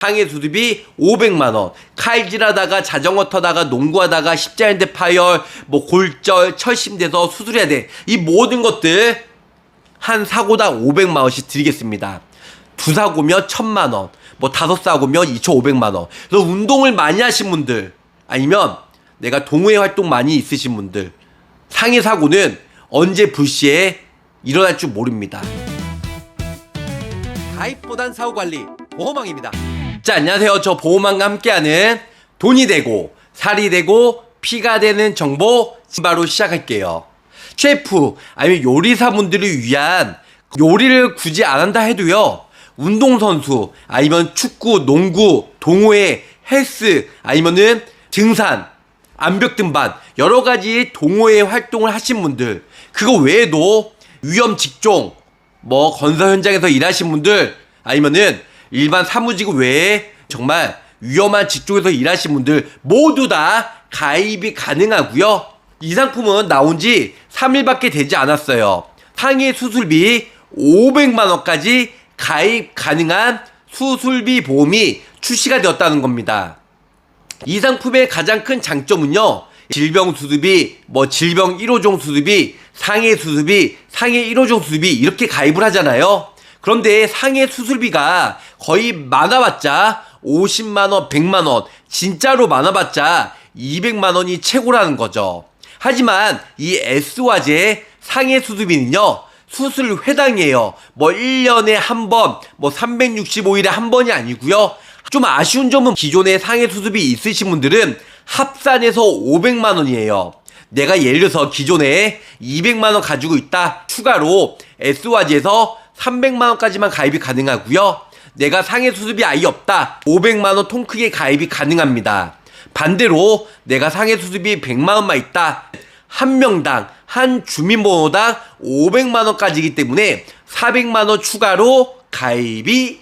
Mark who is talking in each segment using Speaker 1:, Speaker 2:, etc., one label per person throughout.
Speaker 1: 상해 수술비 500만원, 칼질하다가 자전거 타다가 농구하다가 십자인대 파열, 뭐 골절, 철심돼서 수술해야 돼. 이 모든 것들 한 사고당 500만원씩 드리겠습니다. 두 사고면 1000만원, 뭐 다섯 사고면 2500만원. 그래서 운동을 많이 하신 분들, 아니면 내가 동호회 활동 많이 있으신 분들, 상해 사고는 언제 불시에 일어날 줄 모릅니다. 가입보단 사후관리 보험왕입니다. 자, 안녕하세요. 저 보험왕과 함께하는 돈이 되고 살이 되고 피가 되는 정보 바로 시작할게요. 셰프 아니면 요리사분들을 위한 요리를 굳이 안 한다 해도요, 운동선수 아니면 축구, 농구, 동호회, 헬스 아니면은 등산, 암벽 등반 여러가지 동호회 활동을 하신 분들, 그거 외에도 위험 직종, 뭐 건설 현장에서 일하신 분들 아니면은 일반 사무직 외에 정말 위험한 직종에서 일하신 분들 모두 다 가입이 가능하고요. 이 상품은 나온 지 3일밖에 되지 않았어요. 상해 수술비 500만원까지 가입 가능한 수술비 보험이 출시가 되었다는 겁니다. 이 상품의 가장 큰 장점은요, 질병 수술비, 뭐 질병 1호종 수술비, 상해 수술비, 상해 1호종 수술비 이렇게 가입을 하잖아요. 그런데 상해 수술비가 거의 많아봤자 50만원, 100만원, 진짜로 많아봤자 200만원이 최고라는 거죠. 하지만 이 S화재 상해 수술비는요, 수술 회당이에요. 뭐 1년에 한 번, 뭐 365일에 한 번이 아니고요. 좀 아쉬운 점은 기존에 상해 수술비 있으신 분들은 합산해서 500만원이에요. 내가 예를 들어서 기존에 200만원 가지고 있다. 추가로 S화재에서 300만원까지만 가입이 가능하고요. 내가 상해 수술비 아예 없다. 500만원 통 크게 가입이 가능합니다. 반대로 내가 상해 수술비 100만원만 있다. 한 명당, 한 주민번호당 500만원까지이기 때문에 400만원 추가로 가입이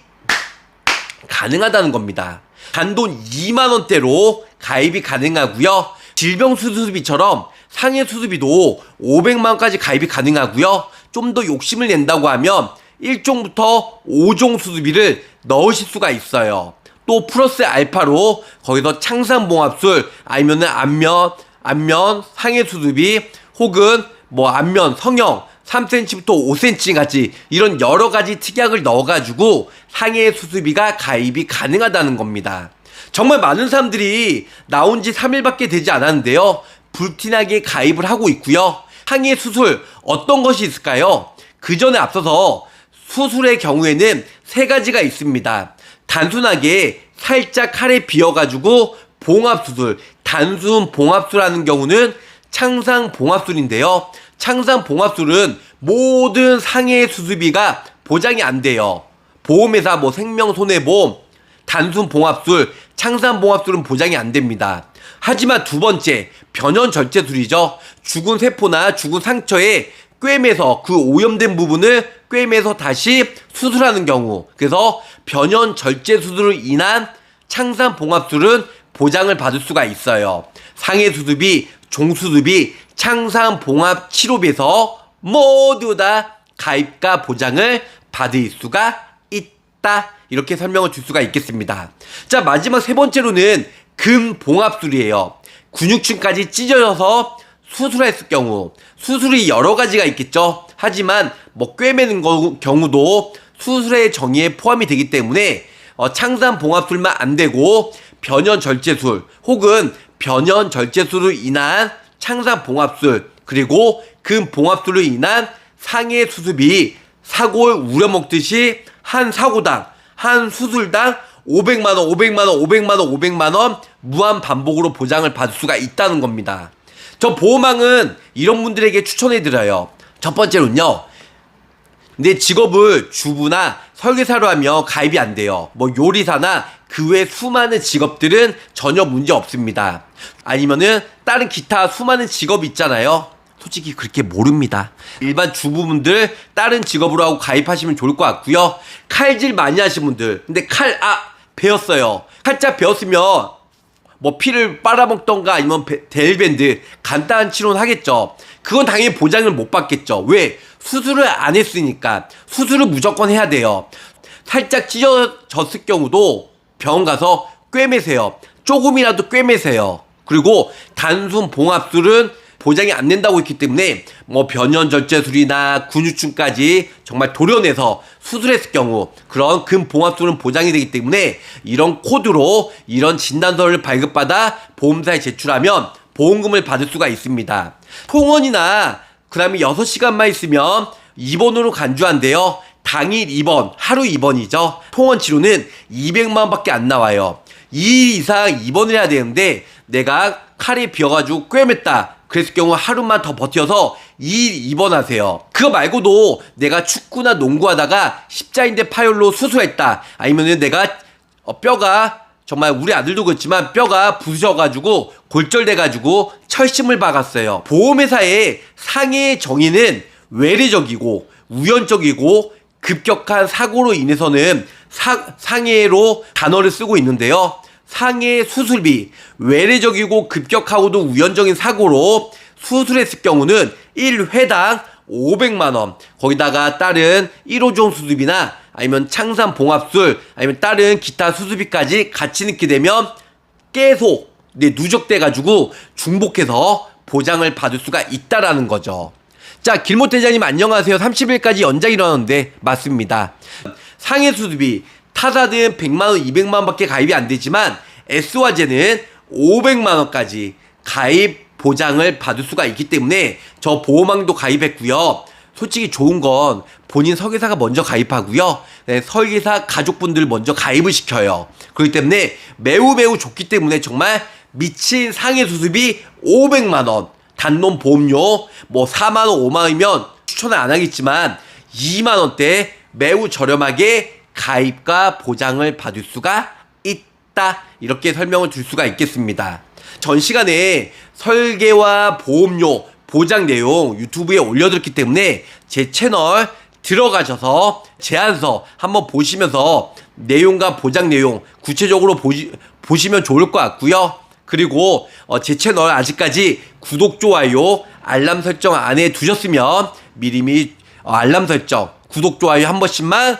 Speaker 1: 가능하다는 겁니다. 단돈 2만원대로 가입이 가능하고요. 질병 수술비처럼 상해 수술비도 500만원까지 가입이 가능하고요. 좀 더 욕심을 낸다고 하면 1종부터 5종 수술비를 넣으실 수가 있어요. 또 플러스 알파로 거기서 창상봉합술 아니면은 안면 상해 수술비 혹은 뭐 안면 성형 3cm부터 5cm 같이 이런 여러가지 특약을 넣어가지고 상해 수술비가 가입이 가능하다는 겁니다. 정말 많은 사람들이 나온 지 3일밖에 되지 않았는데요, 불티나게 가입을 하고 있고요. 상해 수술 어떤 것이 있을까요? 그 전에 앞서서 수술의 경우에는 세 가지가 있습니다. 단순하게 살짝 칼에 비어가지고 봉합수술, 단순 봉합술하는 경우는 창상봉합술인데요. 창상봉합술은 모든 상해 수술비가 보장이 안 돼요. 보험회사 뭐 생명손해보험, 단순봉합술, 창상봉합술은 보장이 안 됩니다. 하지만 두 번째, 변연절제술이죠. 죽은 세포나 죽은 상처에 꿰매서 그 오염된 부분을 꿰매서 다시 수술하는 경우, 그래서 변연절제 수술로 인한 창상봉합술은 보장을 받을 수가 있어요. 상해 수술비, 종수술비, 창상봉합 치료비에서 모두 다 가입과 보장을 받을 수가 있다. 이렇게 설명을 줄 수가 있겠습니다. 자, 마지막 세 번째로는 근봉합술이에요. 근육층까지 찢어져서 수술했을 경우, 수술이 여러 가지가 있겠죠. 하지만 뭐 꿰매는 경우도 수술의 정의에 포함이 되기 때문에 창상봉합술만 안 되고 변연절제술 혹은 변연절제술로 인한 창상봉합술, 그리고 근봉합술로 인한 상해 수술비, 사골 우려먹듯이 한 사고당, 한 수술당 500만원, 500만원, 500만원, 500만원 무한 반복으로 보장을 받을 수가 있다는 겁니다. 저 보험왕은 이런 분들에게 추천해드려요. 첫 번째로는요, 내 직업을 주부나 설계사로 하면 가입이 안 돼요. 뭐 요리사나 그 외 수많은 직업들은 전혀 문제 없습니다. 아니면은 다른 기타 수많은 직업이 있잖아요. 솔직히 그렇게 모릅니다. 일반 주부분들 다른 직업으로 하고 가입하시면 좋을 것 같고요. 칼질 많이 하신 분들, 근데 배웠어요. 칼짝 배웠으면 뭐 피를 빨아먹던가 아니면 델밴드 간단한 치료는 하겠죠. 그건 당연히 보장을 못 받겠죠. 왜? 수술을 안 했으니까. 수술을 무조건 해야 돼요. 살짝 찢어졌을 경우도 병원 가서 꿰매세요. 조금이라도 꿰매세요. 그리고 단순 봉합술은 보장이 안 된다고 했기 때문에 뭐 변연절제술이나 근육충까지 정말 도려내서 수술했을 경우 그런 근봉합술은 보장이 되기 때문에 이런 코드로 이런 진단서를 발급받아 보험사에 제출하면 보험금을 받을 수가 있습니다. 통원이나 그 다음에 6시간만 있으면 입원으로 간주한대요. 당일 입원, 하루 입원이죠. 통원 치료는 200만 원밖에 안 나와요. 2일 이상 입원을 해야 되는데 내가 칼에 비어가지고 꿰맸다. 그랬을 경우 하루만 더 버텨서 2일 입원하세요. 그거 말고도 내가 축구나 농구하다가 십자인대 파열로 수술했다. 아니면은 내가 뼈가 정말 우리 아들도 그렇지만 뼈가 부서져가지고 골절돼가지고 철심을 박았어요. 보험회사의 상해의 정의는 외래적이고 우연적이고 급격한 사고로 인해서는 상해로 단어를 쓰고 있는데요. 상해 수술비, 외래적이고 급격하고도 우연적인 사고로 수술했을 경우는 1회당 500만원, 거기다가 다른 1호종 수술비나 아니면 창산 봉합술, 아니면 다른 기타 수술비까지 같이 넣게 되면 계속 누적돼가지고 중복해서 보장을 받을 수가 있다라는 거죠. 자, 길못 대장님 안녕하세요. 30일까지 연장 일어났는데 맞습니다. 상해 수술비 타사든 100만원, 200만원 밖에 가입이 안 되지만 S화재는 500만원까지 가입 보장을 받을 수가 있기 때문에 저 보험왕도 가입했고요. 솔직히 좋은 건 본인 설계사가 먼저 가입하고요. 네, 설계사 가족분들 먼저 가입을 시켜요. 그렇기 때문에 매우 좋기 때문에 정말 미친 상해 수술비 500만원, 단론 보험료 뭐 4만원, 5만원이면 추천을 안 하겠지만 2만원대 매우 저렴하게 가입과 보장을 받을 수가 있다. 이렇게 설명을 드릴 수가 있겠습니다. 전 시간에 설계와 보험료, 보장 내용 유튜브에 올려드렸기 때문에 제 채널 들어가셔서 제안서 한번 보시면서 내용과 보장 내용 구체적으로 보시면 좋을 것 같고요. 그리고 제 채널 아직까지 구독, 좋아요, 알람 설정 안 해두셨으면 미리미리 알람 설정, 구독, 좋아요 한 번씩만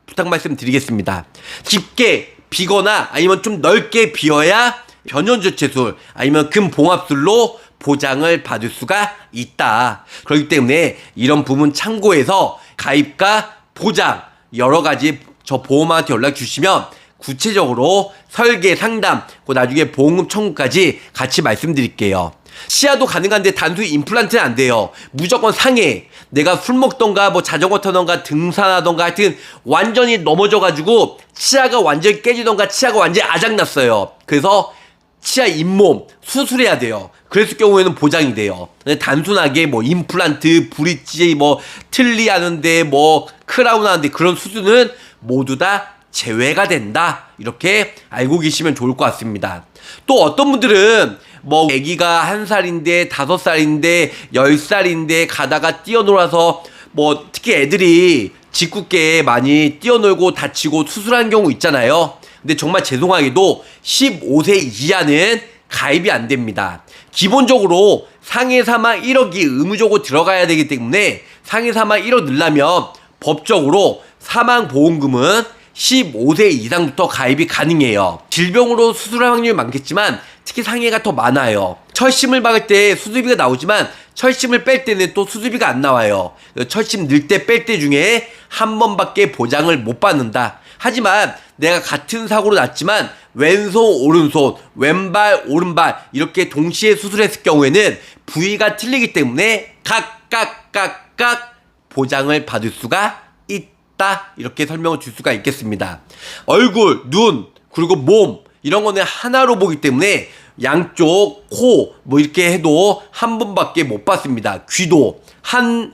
Speaker 1: 부탁 말씀드리겠습니다. 깊게 비거나 아니면 좀 넓게 비어야 변연조체술 아니면 근봉합술로 보장을 받을 수가 있다. 그렇기 때문에 이런 부분 참고해서 가입과 보장 여러 가지 저 보험한테 연락 주시면 구체적으로 설계 상담, 그 나중에 보험금 청구까지 같이 말씀드릴게요. 치아도 가능한데 단순히 임플란트는 안 돼요. 무조건 상해. 내가 술 먹던가 뭐 자전거 타던가 등산하던가 하여튼 완전히 넘어져가지고 치아가 완전히 깨지던가 치아가 완전히 아작났어요. 그래서 치아 잇몸 수술해야 돼요. 그랬을 경우에는 보장이 돼요. 단순하게 뭐 임플란트, 브릿지, 뭐 틀니 하는데 뭐 크라운 하는데 그런 수술은 모두 다 제외가 된다. 이렇게 알고 계시면 좋을 것 같습니다. 또 어떤 분들은 뭐 아기가 1살인데 5살인데 10살인데 가다가 뛰어놀아서 뭐 특히 애들이 짓궂게 많이 뛰어놀고 다치고 수술한 경우 있잖아요. 근데 정말 죄송하게도 15세 이하는 가입이 안 됩니다. 기본적으로 상해 사망 1억이 의무적으로 들어가야 되기 때문에 상해 사망 1억 넣으려면 법적으로 사망보험금은 15세 이상부터 가입이 가능해요. 질병으로 수술할 확률이 많겠지만 특히 상해가 더 많아요. 철심을 박을 때 수술비가 나오지만 철심을 뺄 때는 또 수술비가 안 나와요. 철심 넣을 때 뺄 때 중에 한 번밖에 보장을 못 받는다. 하지만 내가 같은 사고로 났지만 왼손, 오른손, 왼발, 오른발 이렇게 동시에 수술했을 경우에는 부위가 틀리기 때문에 각각 보장을 받을 수가 있다. 이렇게 설명을 줄 수가 있겠습니다. 얼굴, 눈, 그리고 몸 이런 거는 하나로 보기 때문에 양쪽, 코 뭐 이렇게 해도 한 번밖에 못 봤습니다. 귀도 한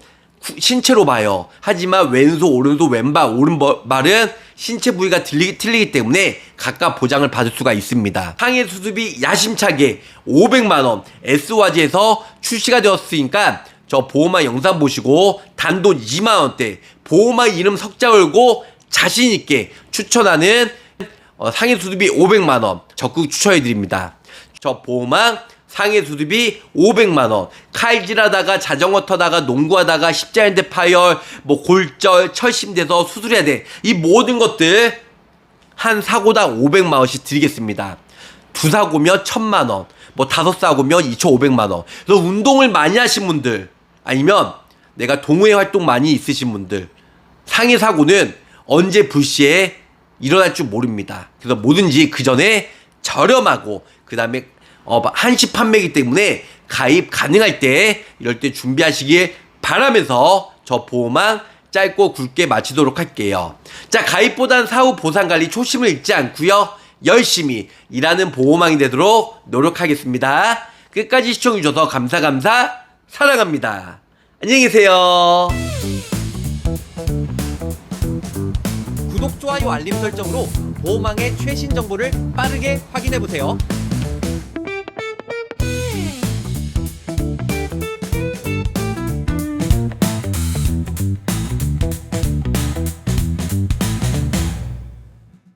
Speaker 1: 신체로 봐요. 하지만 왼손, 오른손, 왼발, 오른발은 신체 부위가 틀리기 때문에 각각 보장을 받을 수가 있습니다. 상해 수술비 야심차게 500만원 S화재에서 출시가 되었으니까 저 보험왕 영상 보시고 단돈 2만원대 보험왕 이름 석자 걸고 자신있게 추천하는 상해 수술비 500만원 적극 추천해드립니다. 저 보험왕 상해 수술비 500만원 칼질하다가 자전거 타다가 농구하다가 십자인대 파열 뭐 골절 철심돼서 수술해야 돼. 이 모든 것들 한 사고당 500만 원씩 드리겠습니다. 두 사고면 1000만 원, 뭐 다섯 사고면 2,500만 원. 그래서 운동을 많이 하신 분들, 아니면 내가 동호회 활동 많이 있으신 분들, 상해 사고는 언제 불시에 일어날 줄 모릅니다. 그래서 뭐든지 그 전에 저렴하고, 그 다음에 한시 판매이기 때문에 가입 가능할 때, 이럴 때 준비하시길 바라면서 저 보호망 짧고 굵게 마치도록 할게요. 자, 가입보단 사후 보상관리 초심을 잃지 않고요, 열심히 일하는 보호망이 되도록 노력하겠습니다. 끝까지 시청해주셔서 감사 사랑합니다. 안녕히 계세요. 구독, 좋아요, 알림 설정으로 보호망의 최신 정보를 빠르게 확인해보세요.